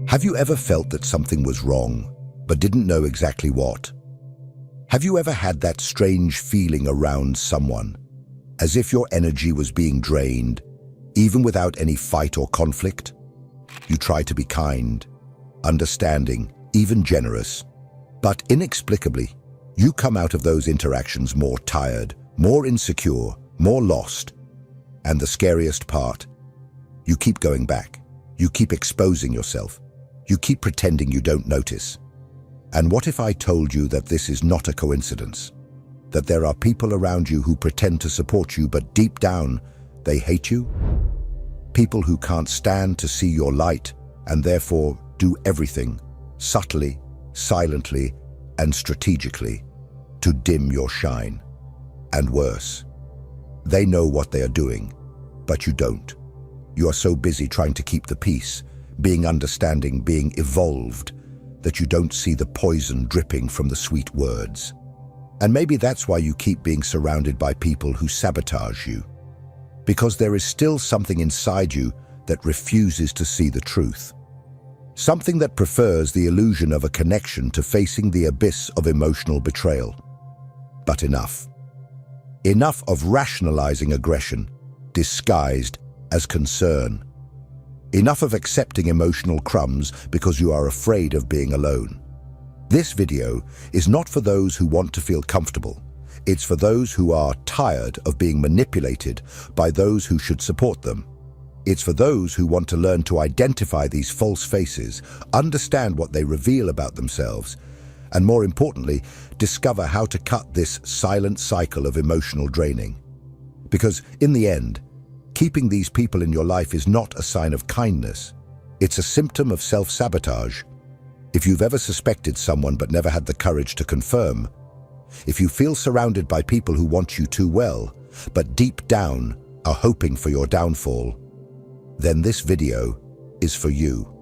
Have you ever felt that something was wrong, but didn't know exactly what? Have you ever had that strange feeling around someone, as if your energy was being drained, even without any fight or conflict? You try to be kind, understanding, even generous, but inexplicably, you come out of those interactions more tired, more insecure, more lost. And the scariest part, you keep going back. You keep exposing yourself. You keep pretending you don't notice. And what if I told you that this is not a coincidence? That there are people around you who pretend to support you, but deep down, they hate you? People who can't stand to see your light and therefore do everything, subtly, silently, and strategically, to dim your shine. And worse, they know what they are doing, but you don't. You are so busy trying to keep the peace, being understanding, being evolved, that you don't see the poison dripping from the sweet words. And maybe that's why you keep being surrounded by people who sabotage you. Because there is still something inside you that refuses to see the truth. Something that prefers the illusion of a connection to facing the abyss of emotional betrayal. But enough. Enough of rationalizing aggression, disguised as concern. Enough of accepting emotional crumbs because you are afraid of being alone. This video is not for those who want to feel comfortable. It's for those who are tired of being manipulated by those who should support them. It's for those who want to learn to identify these false faces, understand what they reveal about themselves, and more importantly, discover how to cut this silent cycle of emotional draining. Because in the end, keeping these people in your life is not a sign of kindness. It's a symptom of self-sabotage. If you've ever suspected someone but never had the courage to confirm, if you feel surrounded by people who want you too well, but deep down are hoping for your downfall, then this video is for you.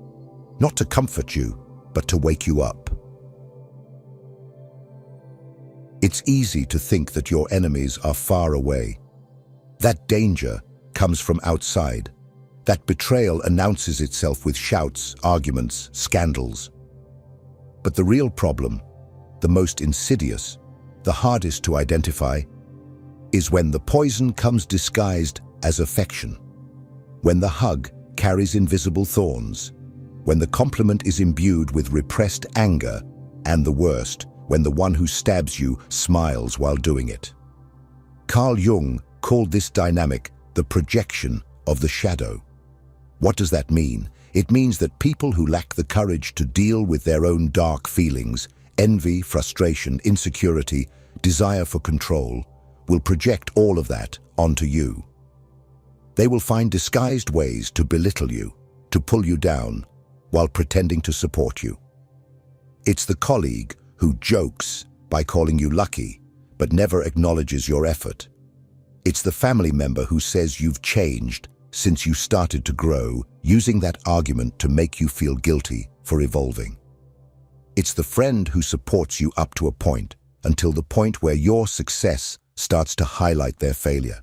Not to comfort you, but to wake you up. It's easy to think that your enemies are far away. That danger comes from outside. That betrayal announces itself with shouts, arguments, scandals. But the real problem, the most insidious, the hardest to identify, is when the poison comes disguised as affection. When the hug carries invisible thorns. When the compliment is imbued with repressed anger. And the worst, when the one who stabs you smiles while doing it. Carl Jung called this dynamic the projection of the shadow. What does that mean? It means that people who lack the courage to deal with their own dark feelings, envy, frustration, insecurity, desire for control, will project all of that onto you. They will find disguised ways to belittle you, to pull you down, while pretending to support you. It's the colleague who jokes by calling you lucky, but never acknowledges your effort. It's the family member who says you've changed since you started to grow, using that argument to make you feel guilty for evolving. It's the friend who supports you up to a point, until the point where your success starts to highlight their failure.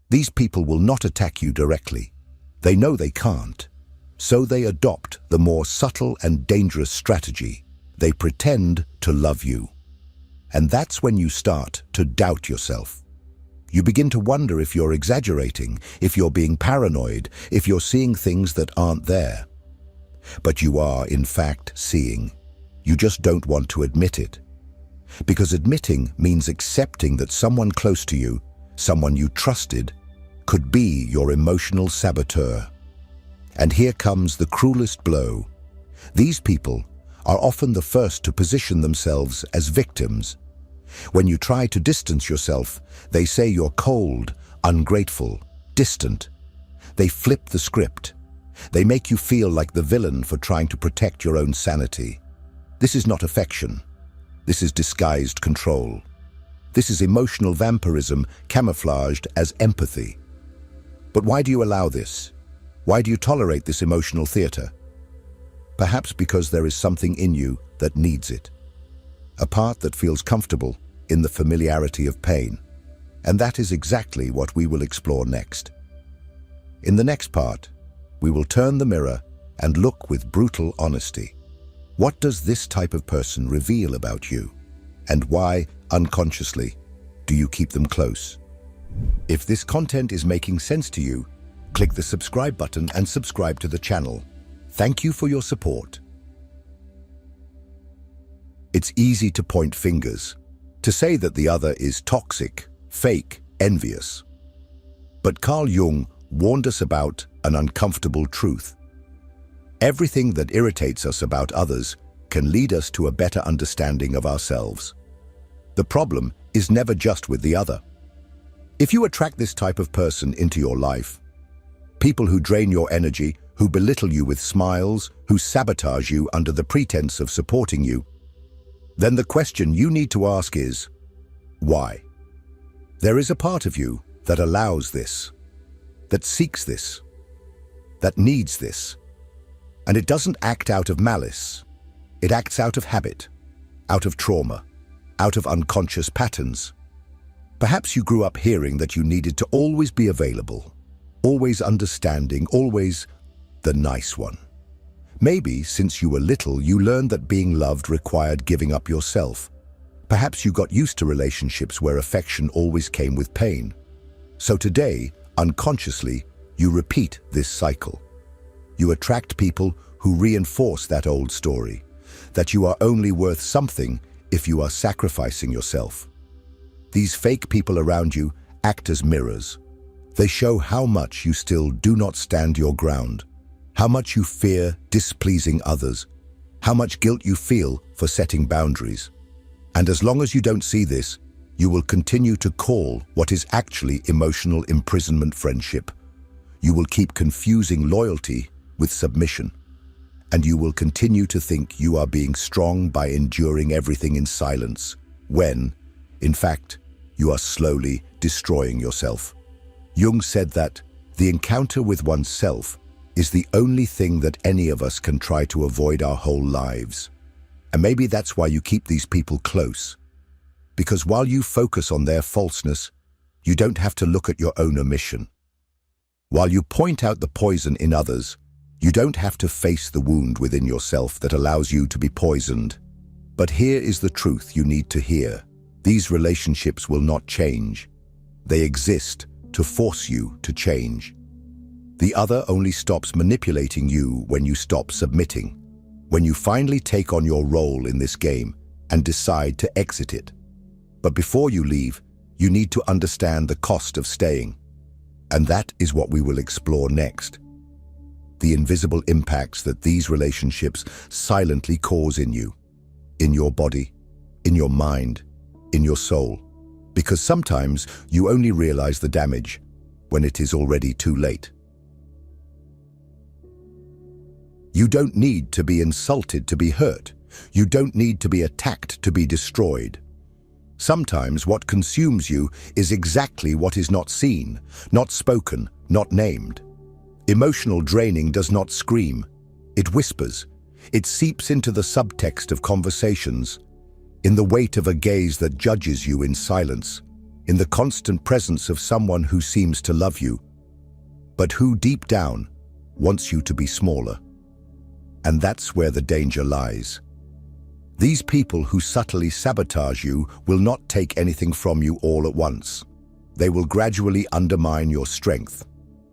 These people will not attack you directly. They know they can't. So they adopt the more subtle and dangerous strategy. They pretend to love you. And that's when you start to doubt yourself. You begin to wonder if you're exaggerating, if you're being paranoid, if you're seeing things that aren't there. But you are, in fact, seeing. You just don't want to admit it. Because admitting means accepting that someone close to you, someone you trusted, could be your emotional saboteur. And here comes the cruelest blow. These people are often the first to position themselves as victims. When you try to distance yourself, they say you're cold, ungrateful, distant. They flip the script. They make you feel like the villain for trying to protect your own sanity. This is not affection. This is disguised control. This is emotional vampirism camouflaged as empathy. But why do you allow this? Why do you tolerate this emotional theater? Perhaps because there is something in you that needs it. A part that feels comfortable in the familiarity of pain. And that is exactly what we will explore next. In the next part, we will turn the mirror and look with brutal honesty. What does this type of person reveal about you? And why, unconsciously, do you keep them close? If this content is making sense to you, click the subscribe button and subscribe to the channel. Thank you for your support. It's easy to point fingers, to say that the other is toxic, fake, envious. But Carl Jung warned us about an uncomfortable truth. Everything that irritates us about others can lead us to a better understanding of ourselves. The problem is never just with the other. If you attract this type of person into your life, people who drain your energy, who belittle you with smiles, who sabotage you under the pretense of supporting you, then the question you need to ask is, why? There is a part of you that allows this, that seeks this, that needs this. And it doesn't act out of malice. It acts out of habit, out of trauma, out of unconscious patterns. Perhaps you grew up hearing that you needed to always be available, always understanding, always the nice one. Maybe since you were little, you learned that being loved required giving up yourself. Perhaps you got used to relationships where affection always came with pain. So today, unconsciously, you repeat this cycle. You attract people who reinforce that old story, that you are only worth something if you are sacrificing yourself. These fake people around you act as mirrors. They show how much you still do not stand your ground, how much you fear displeasing others, how much guilt you feel for setting boundaries. And as long as you don't see this, you will continue to call what is actually emotional imprisonment friendship. You will keep confusing loyalty with submission, and you will continue to think you are being strong by enduring everything in silence, when, in fact, you are slowly destroying yourself. Jung said that the encounter with oneself is the only thing that any of us can try to avoid our whole lives. And maybe that's why you keep these people close. Because while you focus on their falseness, you don't have to look at your own omission. While you point out the poison in others, you don't have to face the wound within yourself that allows you to be poisoned. But here is the truth you need to hear. These relationships will not change. They exist to force you to change. The other only stops manipulating you when you stop submitting, when you finally take on your role in this game and decide to exit it. But before you leave, you need to understand the cost of staying. And that is what we will explore next. The invisible impacts that these relationships silently cause in you, in your body, in your mind, in your soul. Because sometimes you only realize the damage when it is already too late. You don't need to be insulted to be hurt. You don't need to be attacked to be destroyed. Sometimes what consumes you is exactly what is not seen, not spoken, not named. Emotional draining does not scream. It whispers. It seeps into the subtext of conversations, in the weight of a gaze that judges you in silence, in the constant presence of someone who seems to love you, but who deep down wants you to be smaller. And that's where the danger lies. These people who subtly sabotage you will not take anything from you all at once. They will gradually undermine your strength.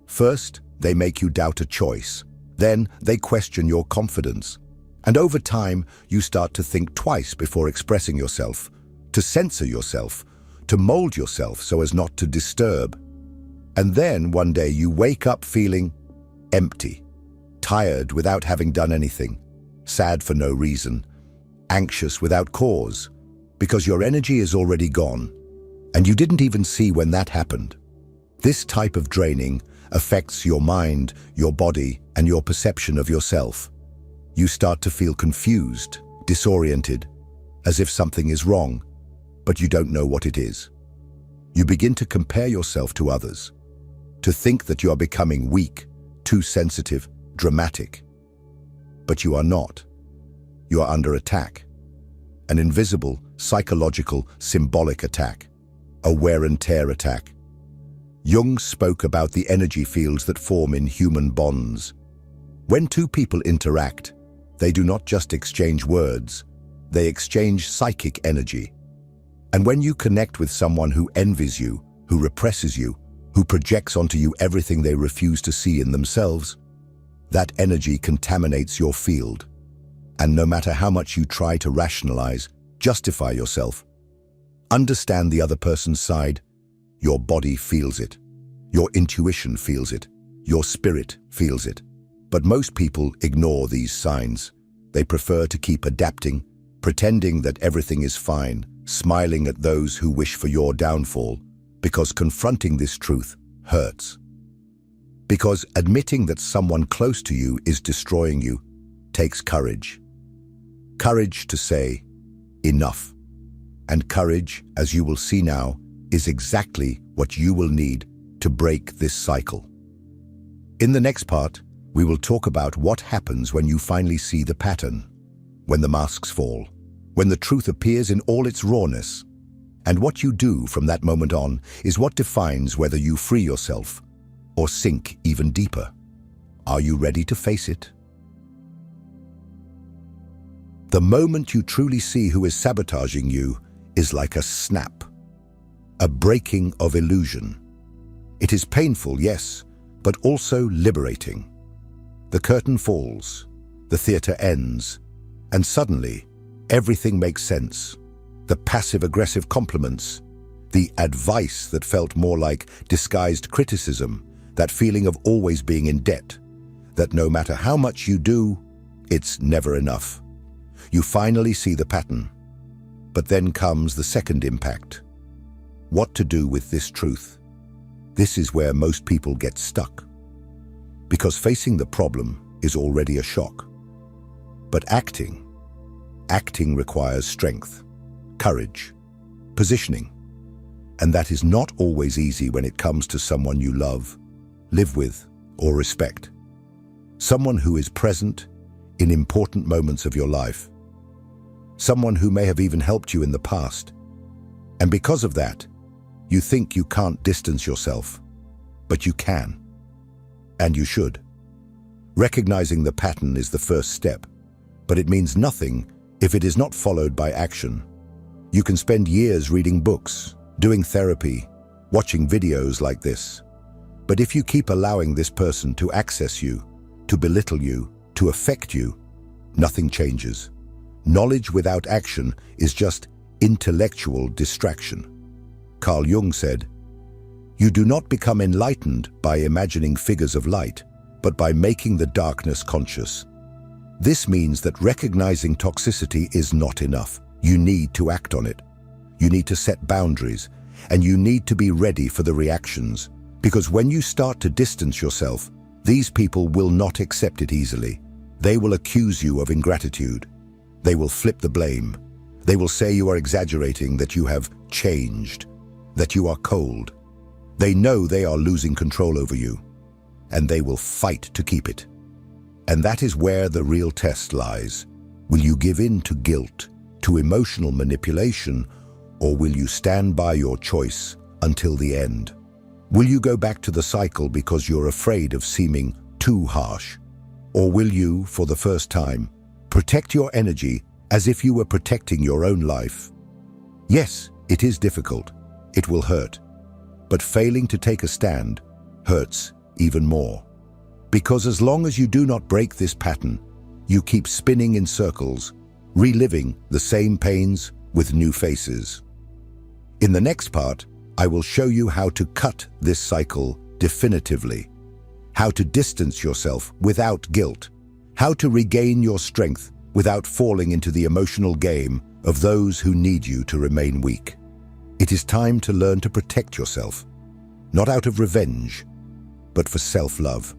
First, they make you doubt a choice. Then, they question your confidence. And over time, you start to think twice before expressing yourself, to censor yourself, to mold yourself so as not to disturb. And then, one day, you wake up feeling empty, tired without having done anything, sad for no reason, anxious without cause, because your energy is already gone, and you didn't even see when that happened. This type of draining affects your mind, your body, and your perception of yourself. You start to feel confused, disoriented, as if something is wrong, but you don't know what it is. You begin to compare yourself to others, to think that you are becoming weak, too sensitive, dramatic. But you are not. You are under attack. An invisible, psychological, symbolic attack. A wear and tear attack. Jung spoke about the energy fields that form in human bonds. When two people interact, they do not just exchange words, they exchange psychic energy. And when you connect with someone who envies you, who represses you, who projects onto you everything they refuse to see in themselves, that energy contaminates your field. And no matter how much you try to rationalize, justify yourself, understand the other person's side, your body feels it. Your intuition feels it. Your spirit feels it. But most people ignore these signs. They prefer to keep adapting, pretending that everything is fine, smiling at those who wish for your downfall, because confronting this truth hurts. Because admitting that someone close to you is destroying you takes courage. Courage to say, enough. And courage, as you will see now, is exactly what you will need to break this cycle. In the next part, we will talk about what happens when you finally see the pattern, when the masks fall, when the truth appears in all its rawness. And what you do from that moment on is what defines whether you free yourself or sink even deeper. Are you ready to face it? The moment you truly see who is sabotaging you is like a snap, a breaking of illusion. It is painful, yes, but also liberating. The curtain falls, the theater ends, and suddenly everything makes sense. The passive-aggressive compliments, the advice that felt more like disguised criticism, that feeling of always being in debt, that no matter how much you do, it's never enough. You finally see the pattern. But then comes the second impact. What to do with this truth? This is where most people get stuck. Because facing the problem is already a shock. But acting requires strength, courage, positioning. And that is not always easy when it comes to someone you love, live with, or respect. Someone who is present in important moments of your life. Someone who may have even helped you in the past. And because of that, you think you can't distance yourself, but you can. And you should. Recognizing the pattern is the first step, but it means nothing if it is not followed by action. You can spend years reading books, doing therapy, watching videos like this. But if you keep allowing this person to access you, to belittle you, to affect you, nothing changes. Knowledge without action is just intellectual distraction. Carl Jung said, "You do not become enlightened by imagining figures of light, but by making the darkness conscious." This means that recognizing toxicity is not enough. You need to act on it. You need to set boundaries, and you need to be ready for the reactions. Because when you start to distance yourself, these people will not accept it easily. They will accuse you of ingratitude. They will flip the blame. They will say you are exaggerating, that you have changed, that you are cold. They know they are losing control over you, and they will fight to keep it. And that is where the real test lies. Will you give in to guilt, to emotional manipulation, or will you stand by your choice until the end? Will you go back to the cycle because you're afraid of seeming too harsh? Or will you, for the first time, protect your energy as if you were protecting your own life? Yes, it is difficult. It will hurt. But failing to take a stand hurts even more. Because as long as you do not break this pattern, you keep spinning in circles, reliving the same pains with new faces. In the next part, I will show you how to cut this cycle definitively, how to distance yourself without guilt, how to regain your strength without falling into the emotional game of those who need you to remain weak. It is time to learn to protect yourself, not out of revenge, but for self-love.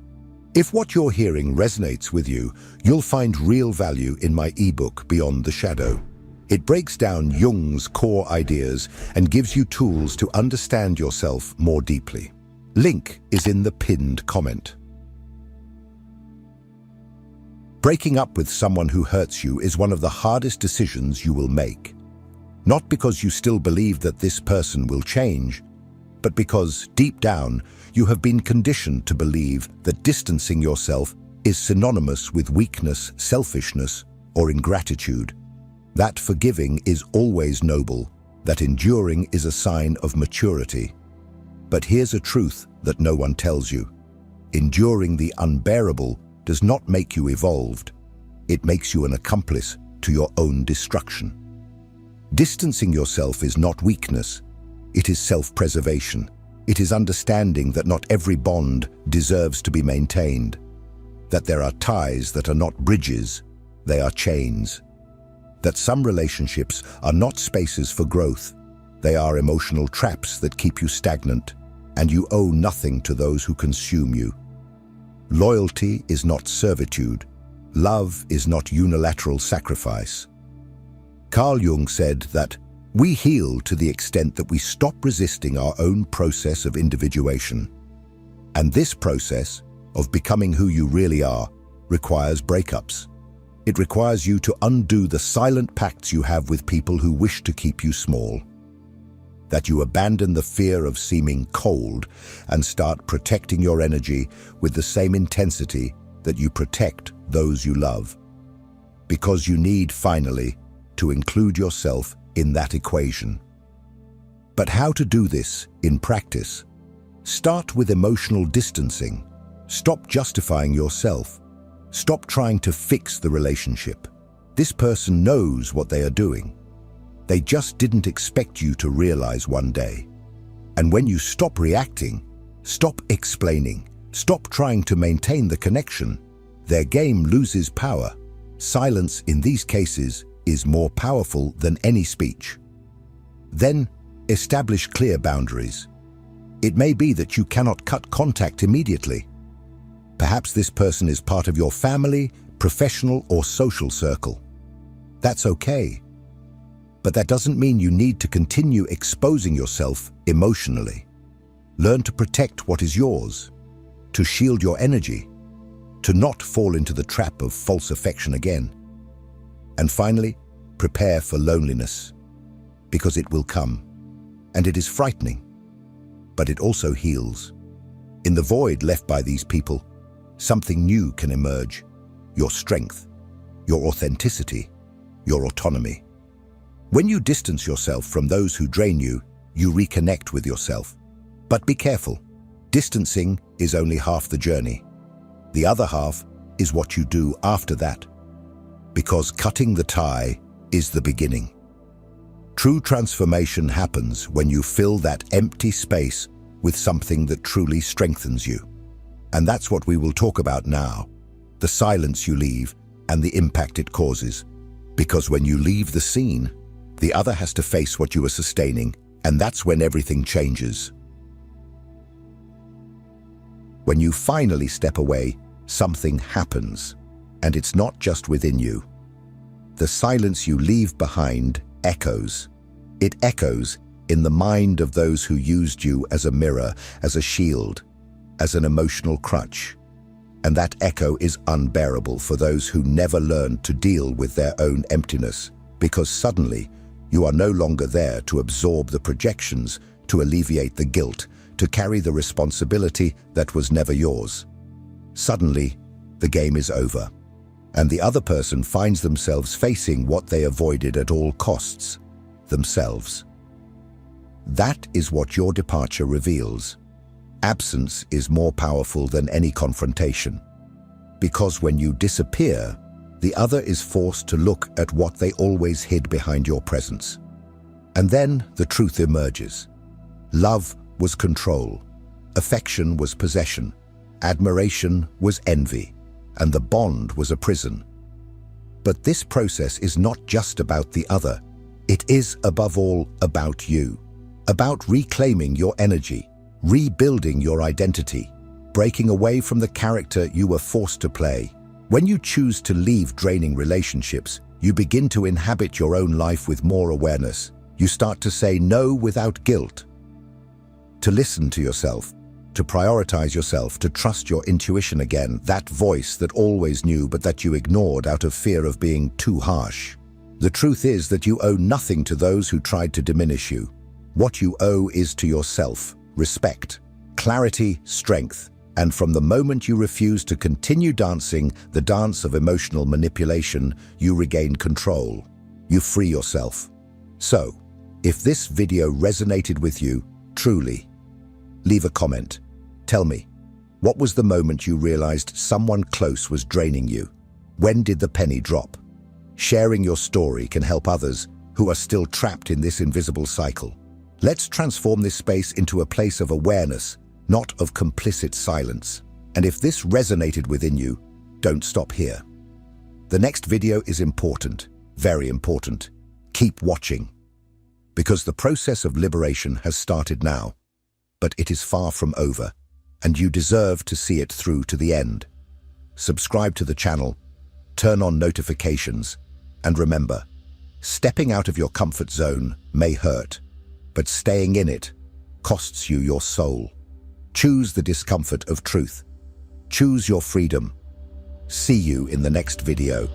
If what you're hearing resonates with you, you'll find real value in my ebook, Beyond the Shadow. It breaks down Jung's core ideas and gives you tools to understand yourself more deeply. Link is in the pinned comment. Breaking up with someone who hurts you is one of the hardest decisions you will make. Not because you still believe that this person will change, but because, deep down, you have been conditioned to believe that distancing yourself is synonymous with weakness, selfishness, or ingratitude. That forgiving is always noble, that enduring is a sign of maturity. But here's a truth that no one tells you. Enduring the unbearable does not make you evolved. It makes you an accomplice to your own destruction. Distancing yourself is not weakness. It is self-preservation. It is understanding that not every bond deserves to be maintained, that there are ties that are not bridges, they are chains, that some relationships are not spaces for growth, they are emotional traps that keep you stagnant, and you owe nothing to those who consume you. Loyalty is not servitude. Love is not unilateral sacrifice. Carl Jung said that we heal to the extent that we stop resisting our own process of individuation. And this process of becoming who you really are requires breakups. It requires you to undo the silent pacts you have with people who wish to keep you small. That you abandon the fear of seeming cold and start protecting your energy with the same intensity that you protect those you love. Because you need, finally, to include yourself in that equation. But how to do this in practice? Start with emotional distancing. Stop justifying yourself. Stop trying to fix the relationship. This person knows what they are doing. They just didn't expect you to realize one day. And when you stop reacting, stop explaining, stop trying to maintain the connection, their game loses power. Silence in these cases is more powerful than any speech. Then, establish clear boundaries. It may be that you cannot cut contact immediately. Perhaps this person is part of your family, professional, or social circle. That's okay. But that doesn't mean you need to continue exposing yourself emotionally. Learn to protect what is yours, to shield your energy, to not fall into the trap of false affection again. And finally, prepare for loneliness, because it will come, and it is frightening, but it also heals. In the void left by these people, something new can emerge: your strength, your authenticity, your autonomy. When you distance yourself from those who drain you, you reconnect with yourself. But be careful. Distancing is only half the journey. The other half is what you do after that. Because cutting the tie is the beginning. True transformation happens when you fill that empty space with something that truly strengthens you. And that's what we will talk about now: the silence you leave and the impact it causes. Because when you leave the scene, the other has to face what you are sustaining, and that's when everything changes. When you finally step away, something happens, and it's not just within you. The silence you leave behind echoes. It echoes in the mind of those who used you as a mirror, as a shield, as an emotional crutch. And that echo is unbearable for those who never learned to deal with their own emptiness, because suddenly you are no longer there to absorb the projections, to alleviate the guilt, to carry the responsibility that was never yours. Suddenly, the game is over, and the other person finds themselves facing what they avoided at all costs: themselves. That is what your departure reveals. Absence is more powerful than any confrontation, because when you disappear, the other is forced to look at what they always hid behind your presence. And then the truth emerges. Love was control, affection was possession, admiration was envy, and the bond was a prison. But this process is not just about the other. It is, above all, about you, about reclaiming your energy, rebuilding your identity, breaking away from the character you were forced to play. When you choose to leave draining relationships, you begin to inhabit your own life with more awareness. You start to say no without guilt, to listen to yourself, to prioritize yourself, to trust your intuition again, that voice that always knew but that you ignored out of fear of being too harsh. The truth is that you owe nothing to those who tried to diminish you. What you owe is to yourself, respect, clarity, strength. And from the moment you refuse to continue dancing the dance of emotional manipulation, you regain control. You free yourself. So, if this video resonated with you, truly, leave a comment. Tell me, what was the moment you realized someone close was draining you? When did the penny drop? Sharing your story can help others who are still trapped in this invisible cycle. Let's transform this space into a place of awareness, not of complicit silence. And if this resonated within you, don't stop here. The next video is important, very important. Keep watching. Because the process of liberation has started now, but it is far from over, and you deserve to see it through to the end. Subscribe to the channel, turn on notifications, and remember, stepping out of your comfort zone may hurt, but staying in it costs you your soul. Choose the discomfort of truth. Choose your freedom. See you in the next video.